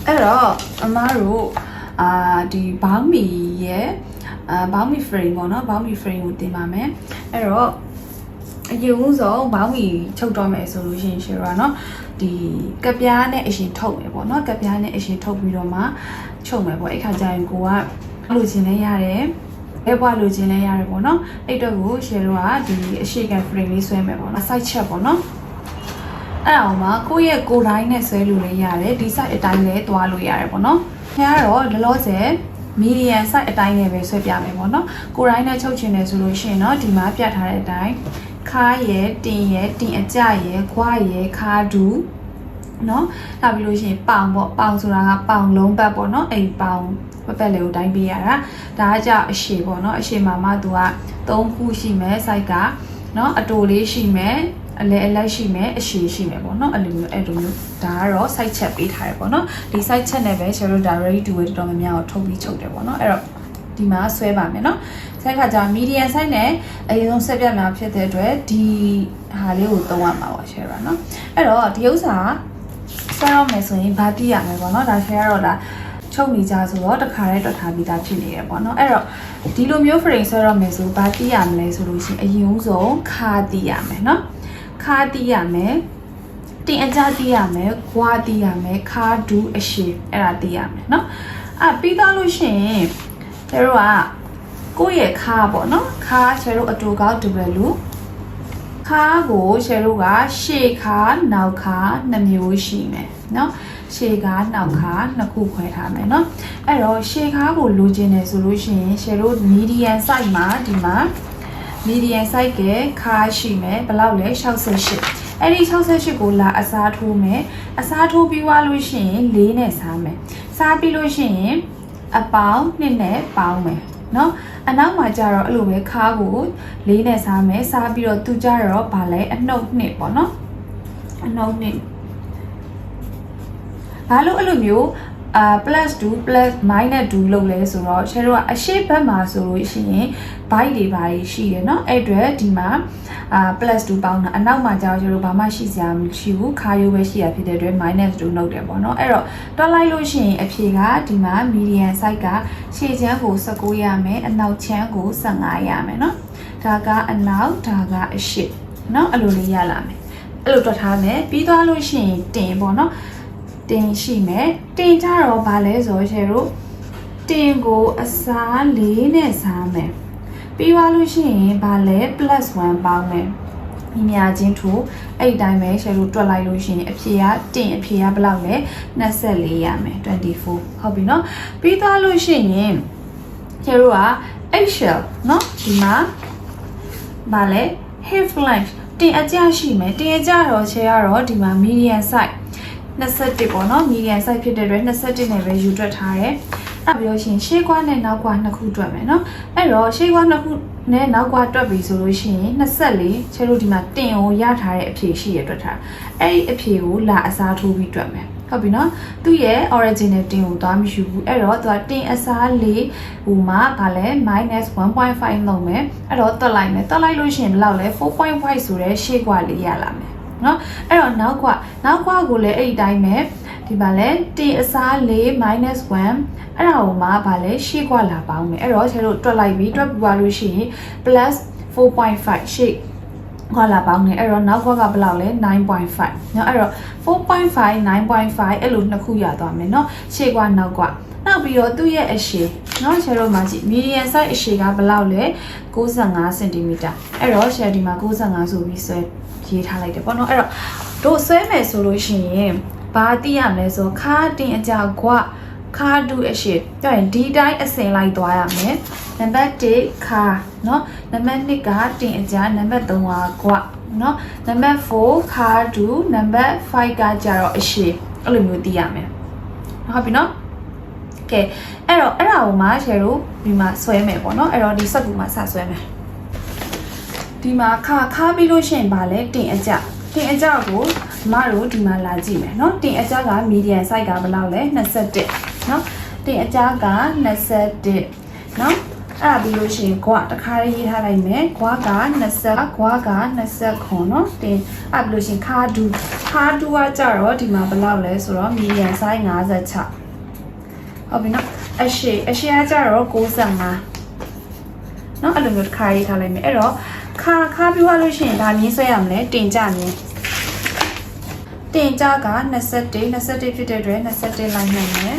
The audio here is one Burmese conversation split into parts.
အဲ့တော့အမားတို့ဒီဘောင်းမီရဲ့ဘောင်းမီ frame ပေါ့နော်ဘောင်းမီ frame ကိုတင်ပါမယ်အဲ့တော့အရင်ဆုံးဘောင်းမီချုပ်တော့မယ်ဆိုလို့ရှိရင်ရှယ်ရာနော်ဒီကပြားနဲ့အရင်ထုတ်မယ်ပေါ့နော်ကပြားနဲ့အရင်ထုတ်ပြီးတော့မှချုပ်မယ်ပေါ့အဲ့ခါကျရင်ကိုကလိုချင်လဲရတယ်ဘယ်ဘွားလိုချင်လဲရတယ်ပေါ့နော်အဲ့တော့ကိုရှယ်ရာဒီအရှိကန် frame လေးဆွဲမယ်ပေါ့နော် side check ပေါ့နော်အဲ့အောင်မှာကိုယ့်ရဲ့ကိုယ်တိုင်းနဲ့ဆွဲလို့လည်းရတယ်ဒီ site အတိုင်းလည်းသွားလို့ရတယ်ပေါ့နော်ခင်ဗျားတော့လောလောဆယ် medium site အတိုင်းနဲ့ပဲဆွဲပြမယ်ပေါ့နော်ကိုယ်တိုင်းနဲ့ချုပ်ချင်တယ်ဆိုလို့ရှိရင်တော့ဒီမှာပြထားတဲ့အတိုင်းခါးရဲ့တင်အကြရဲ့ခွားရဲ့ခါဒူနော်နောက်ပြီးလို့ရှိရင်ပေါင်ပေါ့ပေါင်ဆိုတာကပေါင်လုံးပတ်ပေါ့နော်အဲ့ပေါင်ပတ်လေးကိုတိုင်းပေးရတာဒါကကြောင့်အရှိပေါ့နော်အရှိမှာမှသူက3ခုရှိမယ် site ကနော်အတိုလေးရှိမယ်အလဲအလိုက်ရှိမယ်အရှိရှိမယ်ပေါ့နော်အဲ့လိုမျိုးဒါကတော့ site check ပေးထားတယ်ပေါ့နော်ဒီ site check နဲ့ပဲ share တို့ ready to wear တော်တော်များများကိုထုတ်ပြီးချုပ်တယ်ပေါ့နော်အဲ့တော့ဒီမှာဆွဲပါမယ်နော်ဆက်ခါကျ medium size နဲ့အရင်ဆုံးဆက်ပြမှာဖြစ်တဲ့အတွက်ဒီဟာလေးကိုသုံးရမှာပါ share ပါနော်အဲ့တော့ဒီဥစ္စာဆွဲရမယ်ဆိုရင်ဗာတိရမယ်ပေါ့နော်ဒါ share တော့ဒါချုပ်နေကြဆိုတော့တခါတည်းတွက်ထားပြီးသားဖြစ်နေရပေါ့နော်အဲ့တော့ဒီလိုမျိုး frame ဆွဲရမယ်ဆိုဗာတိရမလဲဆိုလို့ရှိရင်အရင်ဆုံးခါတိရမယ်နော်ခါတီးရမယ်တင်အကြတီးရမယ်ခွာတီးရမယ်ခါဒူးအရှိအဲ့ဒါတီးရမယ်เนาะပြီးသားလို့ရှိရင်ကျတို့ကကိုယ့်ရဲ့ခါပေါ့เนาะခါကျတို့အတူကောက်တူပဲလို့ခါကိုကျတို့ကရှေ့ခါနောက်ခါ2မျိုးရှိမယ်เนาะရှေ့ခါနောက်ခါ2ခုခွဲထားမယ်เนาะအဲ့တော့ရှေ့ခါကိုလိုချင်တယ်ဆိုလို့ရှိရင်ကျတို့ medium size မှာဒီမှာmedium size ကခါရှိမယ်ဘယ်လောက်လဲ68အဲ့ဒီ68ကိုလာအစားထိုးမယ်အစားထိုးပြီးွားလို့ရှိရင်4နဲ့စားမယ်စားပြီးလို့ရှိရင်အပေါင်း2နဲ့ပေါင်းမယ်เนาะအနောက်မှာကျတော့အဲ့လိုပဲခါကို4နဲ့စားမယ်စားပြီးတော့သူကြတော့ဗာလဲအနှုတ်2ပေါ့เนาะအနှုတ်2ဘာလို့အဲ့လိုမျိုးplus 2 plus minus 2လောက်လဲဆိုတော့ရှယ်တို့ကအရှိဘက်မှာဆိုလို့ရှိရင် byte တွေပါရှိတယ်เนาะအဲ့အတွက်ဒီမှာplus 2ပေါင်းတာအနောက်မှာကျတော့ရှယ်တို့ဘာမှရှိစရာမရှိဘူးခါရိုးပဲရှိရဖြစ်တဲ့အတွက် minus 2နှုတ်တယ်ပေါ့เนาะအဲ့တော့တွက်လိုက်လို့ရှိရင်အဖြေကဒီမှာ medium size ကရှေ့ချမ်းကို19ရမယ်အနောက်ချမ်းကို15ရမယ်เนาะဒါကအနောက်ဒါကအရှိเนาะအဲ့လိုလေးရလာမယ်အဲ့လိုတွက်ထားမယ်ပြီးသွားလို့ရှိရင်တင်ပေါ့เนาะတင်ရှိမယ်တင်ကြတော့ဗာလဲဆိုရှယ်တို့တင်ကိုအစား4နဲ့စားမယ်ပြီးသွားလို့ရှိရင်ဗာလဲ plus 1ပေါင်းမယ်ညီမချင်းထို့အဲ့ဒီတိုင်းပဲရှယ်တို့တွက်လိုက်လို့ရှိရင်အဖြေကတင်အဖြေကဘယ်လောက်လဲ24ရမယ်24ဟုတ်ပြီเนาะပြီးသွားလို့ရှိရင်ရှယ်တို့က eggshell เนาะဒီမှာဗာလဲ hip length တင်အကျရှိမယ်တင်အကျတော့ရှယ်ကတော့ဒီမှာ medium size 21ပေါ့နော် medium size ဖြစ်တဲ့အတွက်21နဲ့ပဲယူတွက်ထားတယ်။အဲ့ပြောရှင်ရှေ့ကွာနဲ့နောက်ကွာနှစ်ခုတွက်မယ်နော်။အဲ့တော့ရှေ့ကွာနှစ်ခုနဲ့နောက်ကွာတွက်ပြီဆိုလို့ရှိရင်24ချဲလို့ဒီမှာတင်ကိုရထားတဲ့အဖြေရှိရတွက်ထား။အဲ့ဒီအဖြေကိုလာအစားထိုးပြီးတွက်မယ်။ဟုတ်ပြီနော်။သူ့ရဲ့ original တင်ကိုသွားမယူဘူး။အဲ့တော့သူကတင်အစား4ဟိုမှာဗာလဲ -1.5 လုံးမယ်။အဲ့တော့တွက်လိုက်မယ်။တွက်လိုက်လို့ရှိရင်ဘယ်လောက်လဲ 4.5 ဆိုတဲ့ရှေ့ကွာလေးရလာမယ်။နော်အဲ့တော့နောက်ကွာကိုလည်းအဲ့ဒီတိုင်းပဲဒီပါလဲတင်အစား4 -1 အဲ့ဒါကိုမှဗာလဲရှေ့ကွာလာပေါင်းမယ်အဲ့တော့ကျတို့တွက်လိုက်ပြီးတွက်ပြလို့ရှိရင် plus 4.5 ရှေ့ကွာလာပေါင်းတယ်အဲ့တော့နောက်ကွာကဘယ်လောက်လဲ 9.5 เนาะအဲ့တော့ 4.5 9.5 အဲ့လိုနှစ်ခုရသွားမယ်เนาะရှေ့ကွာနောက်ကွာနောက်ပြီးတော့သူ့ရဲ့အရှည်เนาะ share မှာကြည့် medium size အရှည်ကဘယ်လောက်လဲ95 cm အဲ့တော့ share ဒီမှာ95ဆိုပြီးဆွဲရေးထားလိုက်တယ်ပေါ့နော်အဲ့တော့တို့ဆွဲမယ်ဆိုလို့ရှိရင်ဘာသိရမလဲဆိုခါတင်အကြကွာခါတူအရှိကြရင်ဒီတိုင်းအစင်လိုက်သွားရမယ်နံပါတ်1ခါเนาะနံပါတ်2ကတင်အကြနံပါတ်3ကကွာเนาะနံပါတ်4ခါတူနံပါတ်5ကကြတော့အရှိအဲ့လိုမျိုးသိရမယ်ဟုတ်ပြီเนาะကဲအဲ့တော့အဲ့ဒါကိုမှ share တို့ဒီမှာဆွဲမယ်ပေါ့เนาะအဲ့တော့ဒီစက်ကူမှာစဆွဲမယ်ဒီမှာခါပြီးလို့ရှိရင်ဗာလဲတင်အကြကိုမတို့ဒီမှာလာကြည့်မယ်เนาะတင်အကြက medium size ကဘယ်လောက်လဲ21เนาะတင်အကြက21เนาะ အဲ့ဒါပြီးလို့ရှိရင်ကွာတခါရေးထားလိုက်မယ်ကွာက20ကွာက20ခွန်เนาะတင်အဲ့ပြီးလို့ရှိရင်ခါဒူကကြတော့ဒီမှာဘယ်လောက်လဲဆိုတော့ medium size 56ဟုတ်ပြီเนาะအရှိကကြတော့95เนาะအဲ့လိုမျိုးတခါရေးထားလိုက်မယ်အဲ့တော့ခါပြီးသွားလို့ရှိရင်ဒါမြင်းဆွဲရမလဲတင်ကြမြင်းတင်ကြက21ဖြစ်တဲ့အတွက်21လိုက်နိုင်မယ်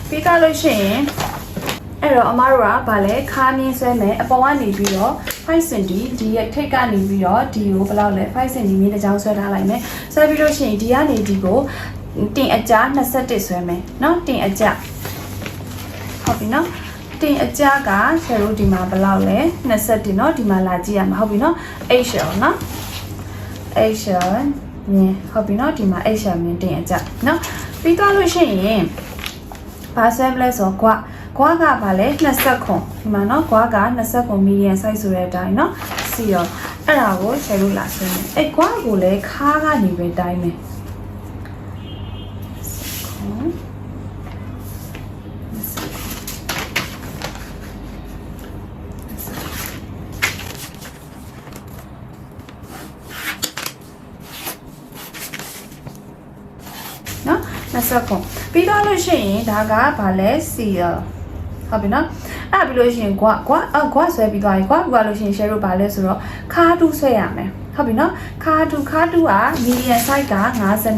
ပြီးကြလို့ရှိရင်အဲ့တော့အမတို့ကဗာလဲခါမြင်းဆွဲမယ်အပေါ်ကနေပြီးတော့5 cm ဒီရဲ့ထိတ်ကနေပြီးတော့ဒီကိုဘယ်လောက်လဲ5 cm မြင်းတစ်ချောင်းဆွဲထားလိုက်မယ်ဆွဲပြီးလို့ရှိရင်ဒီကနေဒီကိုတင်အကြား21ဆွဲမယ်เนาะတင်အကြားဟုတ်ပြီเนาะတင်အကြားကဆယ်တို့ဒီမှာဘယ်လောက်လဲ21เนาะဒီမှာလာကြည့်ရမှာဟုတ်ပြီเนาะ HL เนาะ HL မြင်းဟုတ်ပြီเนาะဒီမှာ HL မြင်းတင်အကြားเนาะပြီးသွားလို့ရှိရင်ဘာဆွဲမလဲဆိုတော့ကွာကဘာလဲ20ခွန်ဒီမှာเนาะကွာက20ခွန် medium size ဆိုတဲ့အတိုင်းเนาะစီရောအဲ့ဒါကိုရှယ်လို့လာဆွဲမယ်အဲ့ကွာကိုလည်းခါကနေပဲတိုင်းမယ်နော်20ခွန်ပြီးတော့လို့ရှိရင်ဒါကဘာလဲစီရဟုတ်ပြီနော်အဲ့ပြီးလို့ရှိရင်ကွာဆွဲပြီးသွားပြီကွာလို့ရှိရင် share လို့ဘာလဲဆိုတော့ခါတူးဆွဲရမယ်ဟုတ်ပြီနော်ခါတူးက medium size က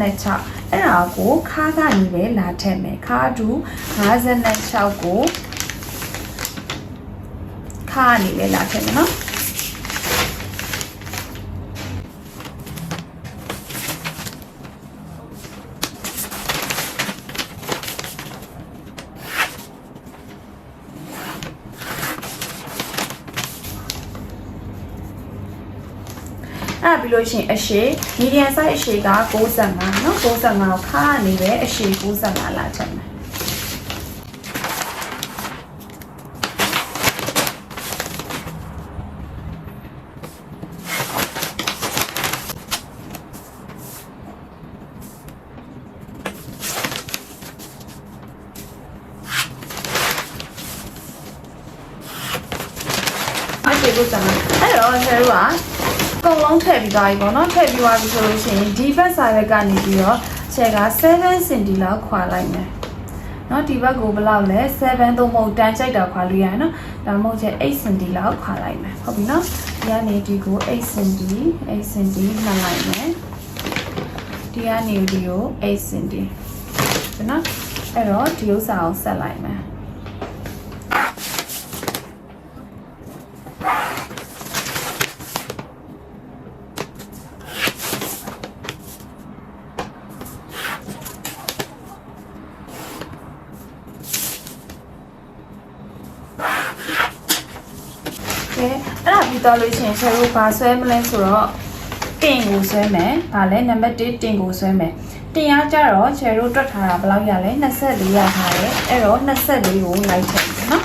56အဲ့ဒါကိုခါကနေပဲလာထည့်မယ်ခါတူး56ကိုခါကနေပဲလာထည့်မယ်နော်အဲ့ပြီးလို့ရှိရင်အရှိ medium size အရှိက65เนาะ65ကိုခါနေပဲအရှိ65လာချက်မယ်အဲ့ဒီ65အဲ့တော့ဆရာတို့ကကုန်လုံးထည့်ပြီးသွားပြီပေါ့နော်ထည့်ပြီးသွားပြီဆိုလို့ရှိရင်ဒီဘက်ဆိုင်ဘက်ကနေပြီးတော့ချက်က7 cm လောက်ခွာလိုက်မယ်เนาะဒီဘက်ကိုဘယ်လောက်လဲ7သုံးမဟုတ်တန်းကြိုက်တာခွာလို့ရတယ်เนาะဒါမှမဟုတ်ချက်8 cm လောက်ခွာလိုက်မယ်ဟုတ်ပြီเนาะဒီကနေဒီကို8 cm မှတ်လိုက်မယ်ဒီကနေဒီကို8 cm เนาะအဲ့တော့ဒီဥစ္စာကိုဆက်လိုက်မယ်အဲ့ဒါပြီးတော့လို့ရှိရင်ဆယ်တို့ဘာဆွဲမလဲဆိုတော့တင်ကိုဆွဲမယ်။ဒါလည်းနံပါတ်1တင်ကိုဆွဲမယ်။တင်အားကြတော့ဆယ်တို့တွက်ထားတာဘယ်လောက်ရလဲ24ရထားတယ်။အဲ့တော့24ကိုလိုက်ထည့်မယ်နော်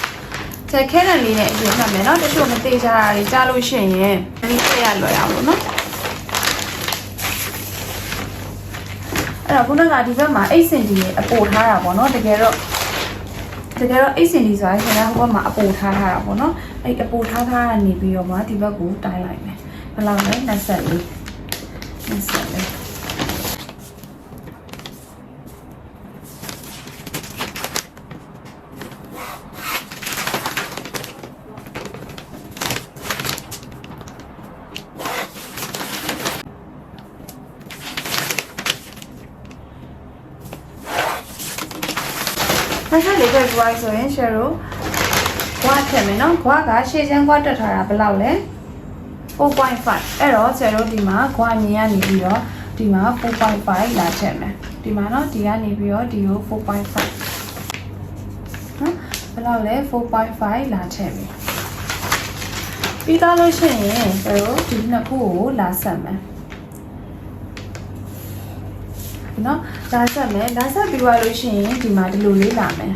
။ချက်ခဲတဲ့လေးနဲ့အရင်မှတ်မယ်နော်။တချို့မသိကြတာတွေကြားလို့ရှိရင်ဒီထည့်ရလွယ်အောင်လို့နော်။အဲ့တော့ခုနကဒီဘက်မှာ8 cm ရဲ့အပိုထားတာပေါ့နော်။တကယ်တော့8 cm ဆိုတာရှင်ကဟိုဘက်မှာအပိုထားတာပေါ့နော်အဲ့အပိုထားကနေပြီးတော့မှဒီဘက်ကိုတိုင်းလိုက်မယ်ဘယ်လောက်လဲ2424ပဲကွာဆိုရင် share တို့ကွာထည့်မယ်နော်ကွာကရှေ့ချမ်းကွာတက်ထားတာဘယ်လောက်လဲ 4.5 အဲ့တော့ share တို့ဒီမှာကွာမြင်ရနေပြီးတော့ဒီမှာ 4.5 လာထည့်မယ်ဒီမှာနော်ဒီကနေပြီးတော့ဒီကို4.5နော်ဘယ်လောက်လဲ 4.5 လာထည့်ပြီပြီးသားလို့ရှိရင် share တို့ဒီနှစ်ခုကိုလာဆက်မယ်နော်လာဆက်ပြီးသွားလို့ရှိရင်ဒီမှာဒီလိုလေးလာမယ်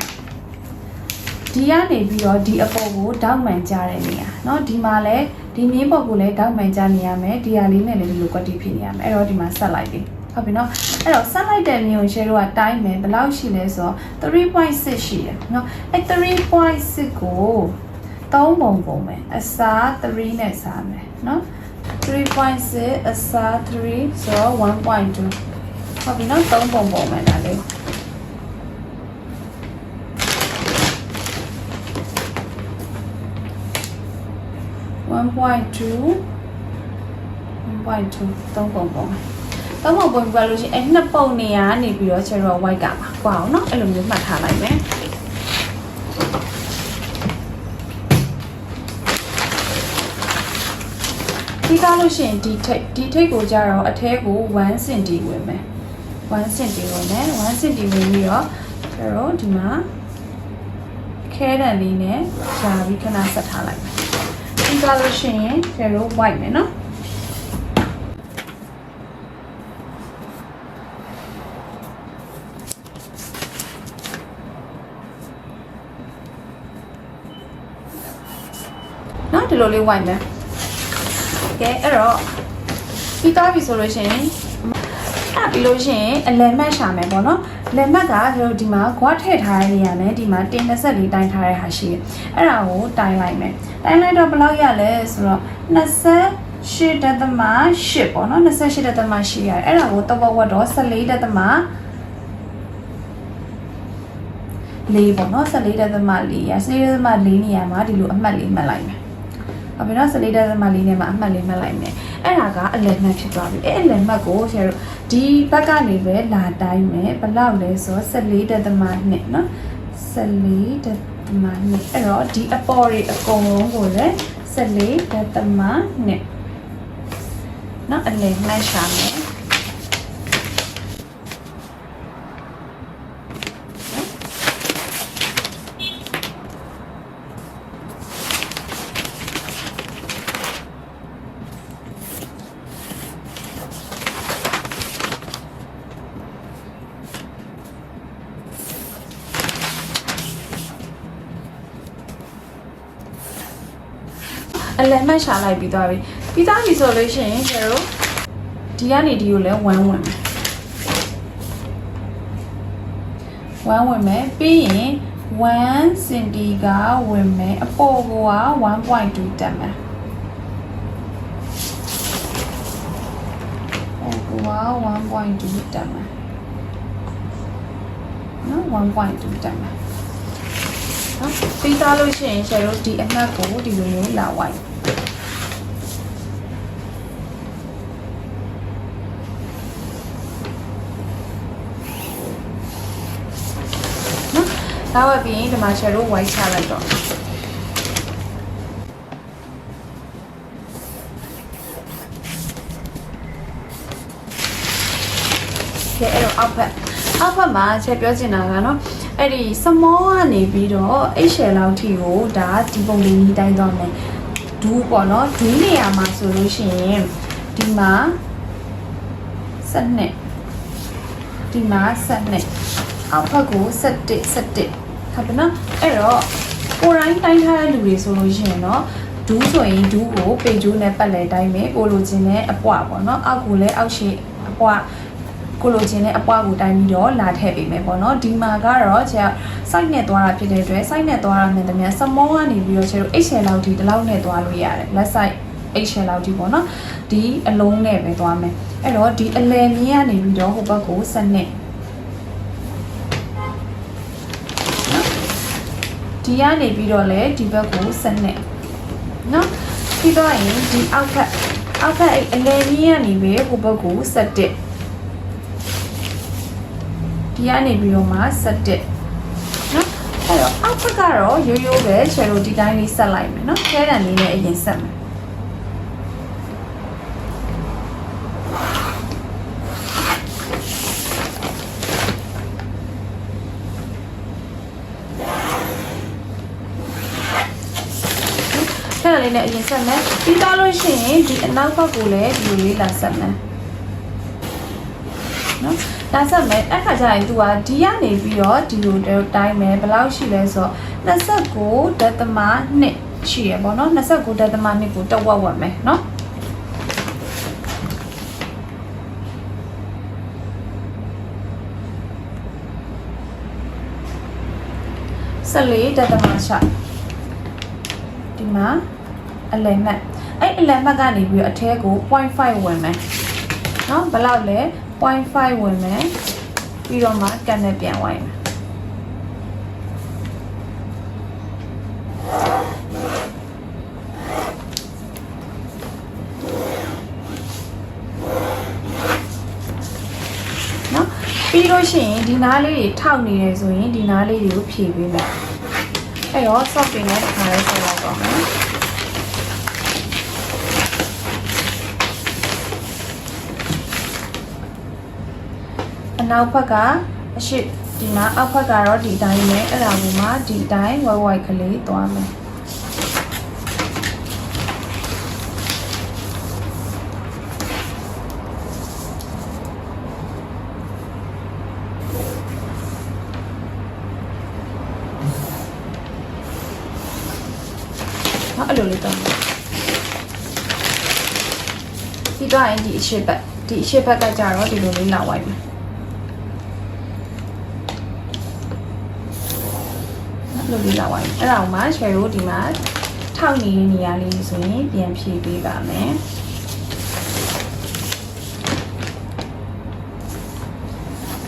ဒီကနေပြီးတော့ဒီအပေါ်ကိုတောက်မှန်ကြတဲ့နေရာเนาะဒီမှာလဲဒီမြင်းပေါ်ကိုလည်းတောက်မှန်ကြနေရမယ်ဒီဟာလေးနဲ့လည်းဒီလိုကွက်တီဖြစ်နေရမယ်အဲ့တော့ဒီမှာဆက်လိုက်ပြီဟုတ်ပြီเนาะအဲ့တော့ဆက်လိုက်တဲ့မြင်းကို share တို့ကတိုင်းမယ်ဘယ်လောက်ရှိလဲဆိုတော့ 3.6 ရှိတယ်เนาะအဲ့ 3.6 ကို3ပုံမယ်အစား3နဲ့စားမယ်เนาะ 3.6 အစား3ဆိုတော့ 1.2 ဟုတ်ပြီเนาะ3ပုံမယ်ဒါလေး1.2 3ပုံပြလို့ရှိရင်အဲ့နှစ်ပုံနေရာနေပြီးတော့ share white ကပါကွာအောင်เนาะအဲ့လိုမျိုးမှတ်ထားလိုက်မယ်ဒီကားလို့ရှိရင်ဒီထိတ်ကိုကြတော့အထဲကို1 cm ဝင်မယ်1 cm ဝင်မယ်1 cm ဝင်ပြီးတော့ share တို့ဒီမှာခဲတံလေးနဲ့ရှာပြီးခဏဆက်ထားလိုက်မယ်ဒီကားလို့ရှိရင် share တို့ white မယ်เนาะဒီလိုလေးဝိုင်းမယ်ကဲအဲ့တော့ပြီးသားပြီဆိုလို့ရှိရင်ပြီးလို့ရှိရင်အလယ်မတ်ရှာမယ်ပေါ့နော်လယ်မတ်ကတို့ဒီမှာခွားထည့်ထားတဲ့နေရာနဲ့ဒီမှာတင်24တိုင်းထားတဲ့ဟာရှိတယ်အဲ့ဒါကိုတိုင်းလိုက်မယ်တိုင်းလိုက်တော့ဘယ်လောက်ရလဲဆိုတော့28.8ပေါ့နော်28.8ရတယ်အဲ့ဒါကိုတဝက်ဝက်တော့14.4ပေါ့နော်14.4ရ14.4နေရာမှာဒီလိုအမှတ်လေးမှတ်လိုက်မယ်ဟုတ်ပြီနော်14.4နဲ့မှာအမှတ်လေးမှတ်လိုက်မယ်အဲ့ဒါကအလယ်မှတ်ဖြစ်သွားပြီအဲ့အလယ်မှတ်ကိုဆရာတို့ဒီဘက်ကနေပဲလာတိုင်းမယ်ဘယ်လောက်လဲဆိုတော့14.2နော်14.2အဲ့တော့ဒီအပေါ်တွေအကုန်လုံးကိုလည်း14.2နော်အလယ်မှတ်ရှာမယ်အလယ်မှတ်ရှာလိုက်ပြီးသွားပြီပြီးသားပြီဆိုလို့ရှိရင်ကျတော့ဒီကနေဒီကိုလည်း1ဝင်မယ်1ဝင်မယ်ပြီးရင်1 cm ကဝင်မယ်အပေါ်က1.2 တက်မယ်1.2 တက်မယ်နော်1.2 တက်မယ်နော်ပြီးသားလို့ရှိရင်ကျတော့ဒီအမှတ်ကိုဒီလိုမျိုးလာဝိုင်းဒါဝပြီးရင်ဒီမှာ share ဝိုင်းချလိုက်တော့ကဲအဲ့တော့အောက်ဖက်မှာချက်ပြောချင်တာကနော်အဲ့ဒီ small ကနေပြီးတော့ HL လောက်ထိကိုဒါဒီပုံလေးကြီးတိုင်းသွားမယ်ဒူးပေါ့နော်ဒူးနေရာမှာဆိုလို့ရှိရင်ဒီမှာ12ဒီမှာ12အောက်ဖက်ကို17ဟုတ်ပြီနော်အဲ့တော့ကိုတိုင်းတိုင်းထားတဲ့လူတွေဆိုလို့ရှိရင်တော့ဒူးဆိုရင်ဒူးကိုပေကျိုးနဲ့ပတ်လဲတိုင်းမယ်ကိုလိုချင်တဲ့အပွားပေါ့နော်အောက်ကိုလည်းအောက်ရှိအပွားကိုလိုချင်တဲ့အပွားကိုတိုင်းပြီးတော့လာထည့်ပေးမယ်ပေါ့နော်ဒီမှာကတော့ကျ site နဲ့သွားတာဖြစ်တဲ့အတွက် site နဲ့သွားတာနဲ့တည်းများ small ကနေပြီးတော့ကျတော့ HL လောက်ဒီလောက်နဲ့သွားလို့ရတယ် left side HL လောက်ဒီပေါ့နော်ဒီအလုံးနဲ့ပဲသွားမယ်အဲ့တော့ဒီအလယ်မြင်းကနေပြီးတော့ဟိုဘက်ကိုစနစ်ဒီကနေပြီးတော့လဲဒီဘက်ကိုစနစ်နော်ပြီးတော့ရင်ဒီအောက်ထပ်အလယ်မြင်းကနေပဲဟိုဘက်ကို17ဒီကနေပြီးတော့မှ17နော်အဲ့တော့အောက်ထပ်ကတော့ရိုးရိုးပဲချယ်လို့ဒီတိုင်းလေးဆက်လိုက်မယ်နော်ခဲတံလေးနဲ့အရင်ဆက်မယ်ခဲတံလေးနဲ့အရင်ဆက်မယ်ပြီးတော့လို့ရှိရင်ဒီအနောက်ဘက်ကိုလည်းဒီလိုလေးလာဆက်မယ်နော် ဒါဆက်မယ်အဲ့ခါကျရင် तू ကဒီကနေပြီးတော့ဒီလိုတိုင်းမယ်ဘယ်လောက်ရှိလဲဆိုတော့29.2ရှိရပေါ့နော်29.2ကိုတဝက်ဝက်မယ်နော်14.6ဒီမှာအလယ်မှတ်အဲ့အလယ်မှတ်ကနေပြီးတော့အထဲကို 0.5 ဝင်မယ်နော်ဘယ်လောက်လဲ 0.5 ဝင်မယ်ပြီးတော့မှကန်နဲ့ပြန်ဝိုင်းမယ်နော်ပြီးလို့ရှိရင်ဒီနားလေးတွေထောက်နေတယ်ဆိုရင်ဒီနားလေးတွေကိုဖြည့်ပေးမယ်အဲ့တော့ soft တွေနဲ့တစ်ခါလေးဆက်လိုက်တော့မယ်အနောက်ဘက်ကအရှိဒီမှာအောက်ဘက်ကတော့ဒီတိုင်းနဲ့အဲ့ဒါကိုမှဒီတိုင်းဝိုက်ဝိုက်ကလေးသွားမယ်အဲ့လိုလေးတော့ပြီးတော့ရင်ဒီအရှိဘက်ကကြတော့ဒီလိုလေးလာဝိုက်မယ်လို့ဒီလာဝိုင်းအဲ့ဒါမှ share ကိုဒီမှာထောက်နေတဲ့နေရာလေးဆိုရင်ပြန်ဖြည့်ပေးပါမယ်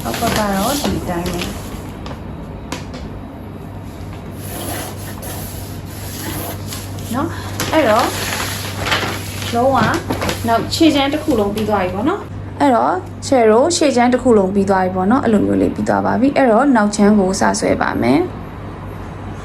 အောက်ကတော့ဒီတိုင်းပဲเนาะအဲ့တော့လုံးဝနောက်ခြေချမ်းတစ်ခုလုံးပြီးသွားပြီပေါ့နော်အဲ့တော့ share ကိုခြေချမ်းတစ်ခုလုံးပြီးသွားပြီပေါ့နော်အဲ့လိုမျိုးလေးပြီးသွားပါပြီအဲ့တော့နောက်ချမ်းကိုစဆွဲပါမယ်